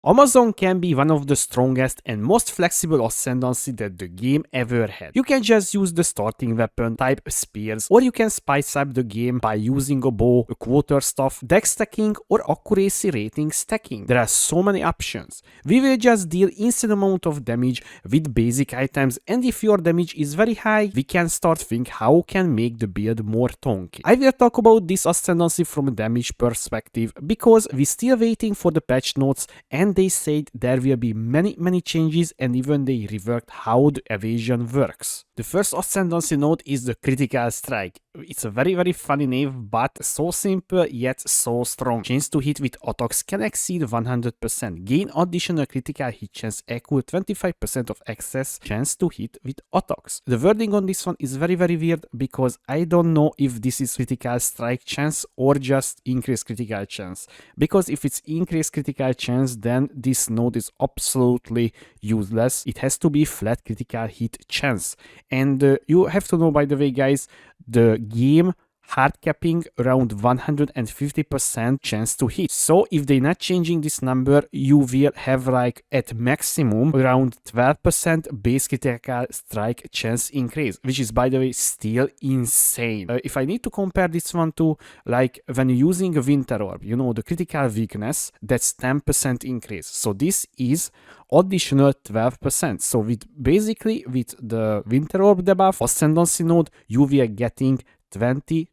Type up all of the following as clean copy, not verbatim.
Amazon can be one of the strongest and most flexible ascendancy that the game ever had. You can just use the starting weapon, type spears, or you can spice up the game by using a bow, a quarterstaff, dex stacking, or accuracy rating stacking. There are so many options. We will just deal insane amount of damage with basic items, and if your damage is very high, we can start think how we can make the build more tonky. I will talk about this ascendancy from a damage perspective because we're still waiting for the patch notes, and they said there will be many changes, and even they reworked how the evasion works. The first ascendancy node is the critical strike. It's a very funny name, but so simple yet so strong. Chance to hit with attacks can exceed 100%. Gain additional critical hit chance equal 25% of excess chance to hit with attacks. The wording on this one is very weird because I don't know if this is critical strike chance or just increased critical chance. Because if it's increased critical chance, then this node is absolutely useless. It has to be flat critical hit chance. And you have to know, by the way, guys, the game hard capping around 150% chance to hit. So if they're not changing this number, you will have like at maximum around 12% base critical strike chance increase, which is, by the way, still insane. If I need to compare this one to like when you're using a winter orb, you know, the critical weakness, that's 10% increase. So this is additional 12%. So with basically with the winter orb debuff ascendancy node, you will getting 22%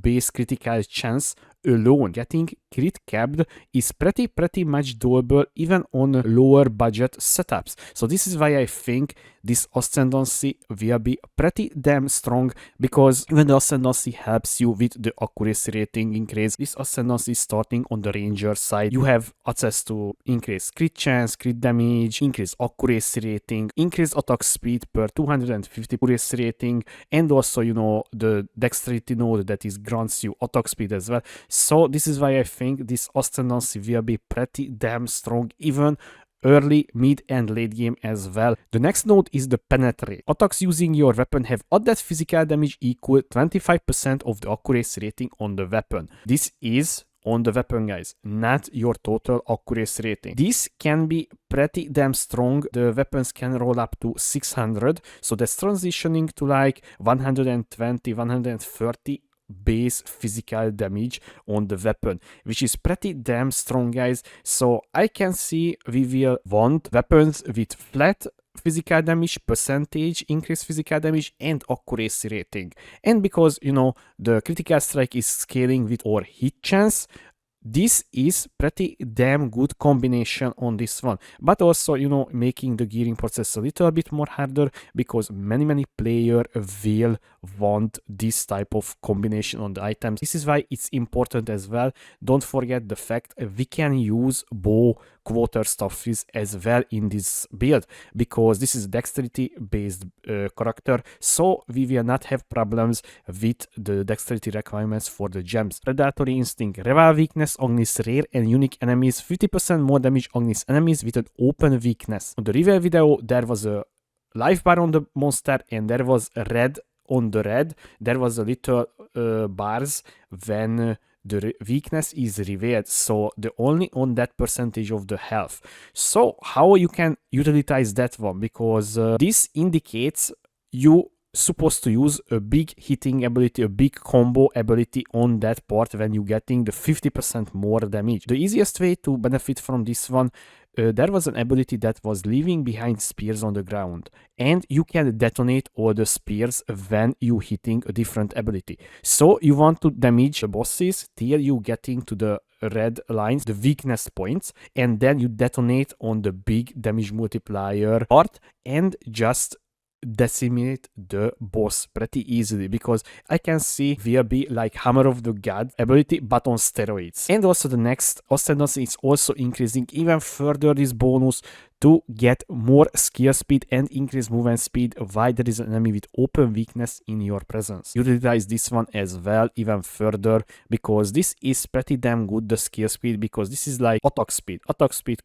base critical chance alone. Getting crit capped is pretty much doable even on lower budget setups. So this is why I think this ascendancy will be pretty damn strong, because even the ascendancy helps you with the accuracy rating increase. This ascendancy starting on the ranger side, you have access to increase crit chance, crit damage, increase accuracy rating, increase attack speed per 250 accuracy rating, and also, you know, the dexterity node that is grants you attack speed as well. So this is why I think this ascendancy will be pretty damn strong even early, mid and late game as well. The next node is the penetrate. Attacks using your weapon have added physical damage equal 25% of the accuracy rating on the weapon. This is on the weapon, guys, not your total accuracy rating. This can be pretty damn strong. The weapons can roll up to 600, so that's transitioning to like 120, 130 base physical damage on the weapon, which is pretty damn strong, guys. So I can see we will want weapons with flat physical damage percentage, increased physical damage, and accuracy rating. And because, you know, the critical strike is scaling with our hit chance, this is pretty damn good combination on this one. But also, you know, making the gearing process a little bit more harder, because many players will want this type of combination on the items. This is why it's important as well. Don't forget the fact we can use bow quarterstaffs as well in this build, because this is dexterity based character, so we will not have problems with the dexterity requirements for the gems. Predatory Instinct, Revival Weakness against rare and unique enemies, 50% more damage against enemies with an open weakness. On the reveal video, there was a life bar on the monster, and there was a red on the red. There was a little bars when the weakness is revealed, so the only on that percentage of the health. So how you can utilize that one, because this indicates you supposed to use a big hitting ability, a big combo ability on that part when you getting the 50% more damage. The easiest way to benefit from this one, there was an ability that was leaving behind spears on the ground, and you can detonate all the spears when you hitting a different ability. So you want to damage the bosses till you getting to the red lines, the weakness points, and then you detonate on the big damage multiplier part and just decimate the boss pretty easily, because I can see will be like Hammer of the God ability but on steroids. And also the next ascendancy is also increasing even further this bonus to get more skill speed and increase movement speed while there is an enemy with open weakness in your presence. Utilize this one as well even further, because this is pretty damn good, the skill speed, because this is like attack speed,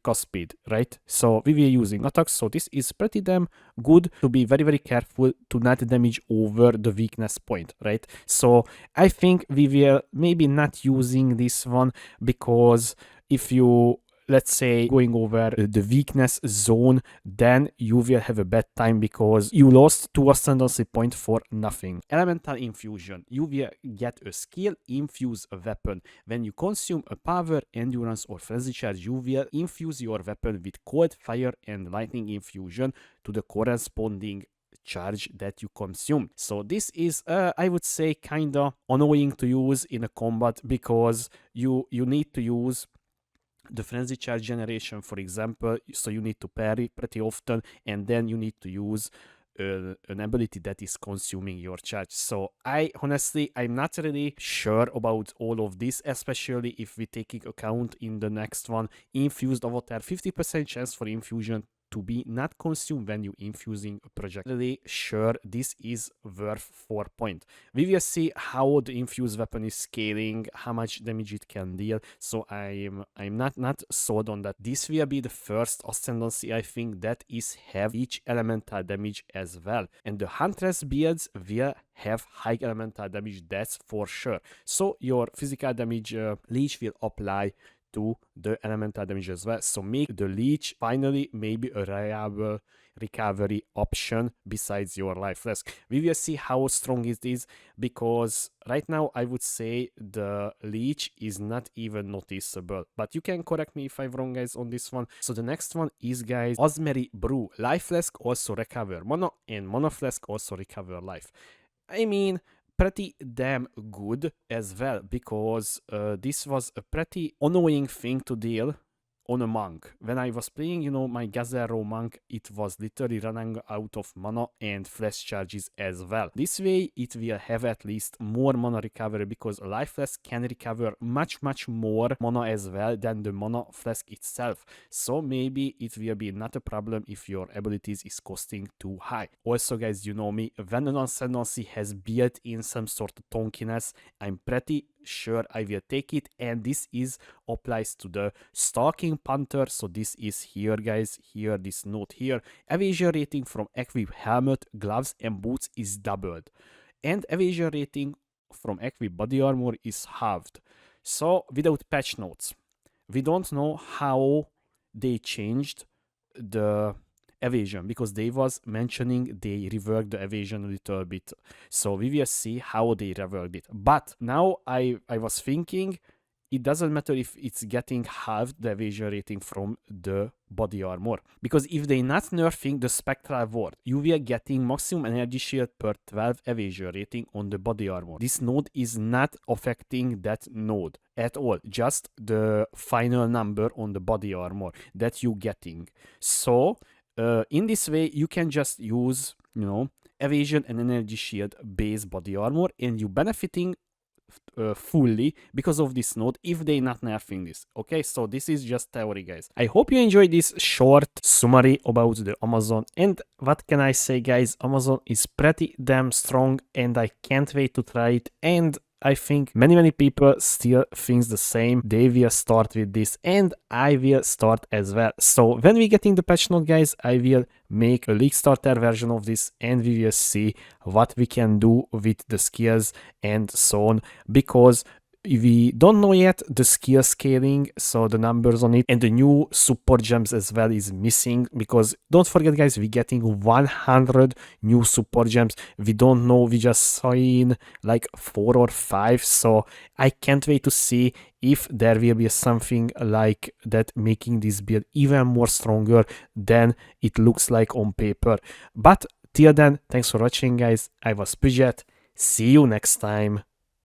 cast speed, right? So we were using attacks, so this is pretty damn good to be very careful to not damage over the weakness point, right? So I think we will maybe not using this one, because if you let's say, going over the weakness zone, then you will have a bad time because you lost 2 ascendancy points for nothing. Elemental infusion. You will get a skill, infuse a weapon. When you consume a power, endurance, or frenzy charge, you will infuse your weapon with cold, fire, and lightning infusion to the corresponding charge that you consume. So this is I would say kinda annoying to use in a combat because you need to use the frenzy charge generation, for example, so you need to parry pretty often, and then you need to use an ability that is consuming your charge. So I'm not really sure about all of this, especially if we take into account in the next one, infused avatar, 50% chance for infusion to be not consumed when you infusing a project. Really sure this is worth 4 points. We will see how the infused weapon is scaling, how much damage it can deal. So I'm not sold on that. This will be the first ascendancy, I think, that is have each elemental damage as well. And the Huntress builds will have high elemental damage, that's for sure. So your physical damage leech will apply to the elemental damage as well. So make the leech finally maybe a reliable recovery option besides your life flask. We will see how strong it is, because right now I would say the leech is not even noticeable, but you can correct me if I'm wrong, guys, on this one. So the next one is, guys, Azmeri Brew. Life flask also recover mana, and mana flask also recover life. I mean, pretty damn good as well, because this was a pretty annoying thing to deal on a monk. When I was playing, you know, my Gazero monk, it was literally running out of mana and flash charges as well. This way, it will have at least more mana recovery, because a life flask can recover much more mana as well than the mana flask itself. So maybe it will be not a problem if your abilities is costing too high. Also, guys, you know me, when an ascendancy has built in some sort of tonkiness, I'm pretty sure I will take it, and this is applies to the Stalking Panther. So this is here, guys, here, this note here. Evasion rating from equip helmet, gloves, and boots is doubled, and evasion rating from equip body armor is halved. So without patch notes, we don't know how they changed the evasion, because they was mentioning they reworked the evasion a little bit. So we will see how they reworked it. But now I was thinking it doesn't matter if it's getting halved the evasion rating from the body armor, because if they not nerfing the spectral ward, you will getting maximum energy shield per 12 evasion rating on the body armor. This node is not affecting that node at all, just the final number on the body armor that you getting. So in this way, you can just use, you know, evasion and energy shield base body armor, and you benefiting fully because of this node if they not nerfing this. Okay, so this is just theory, guys. I hope you enjoyed this short summary about the Amazon, and what can I say, guys, Amazon is pretty damn strong, and I can't wait to try it. And I think many people still thinks the same. They will start with this, and I will start as well. So when we getting the patch note, guys, I will make a league starter version of this, and we will see what we can do with the skills and so on, because we don't know yet the skill scaling, so the numbers on it, and the new support gems as well is missing, because don't forget, guys, we getting 100 new support gems. We don't know, we just saw in like 4 or 5, so I can't wait to see if there will be something like that making this build even more stronger than it looks like on paper. But till then, thanks for watching, guys. I was Pidget. See you next time.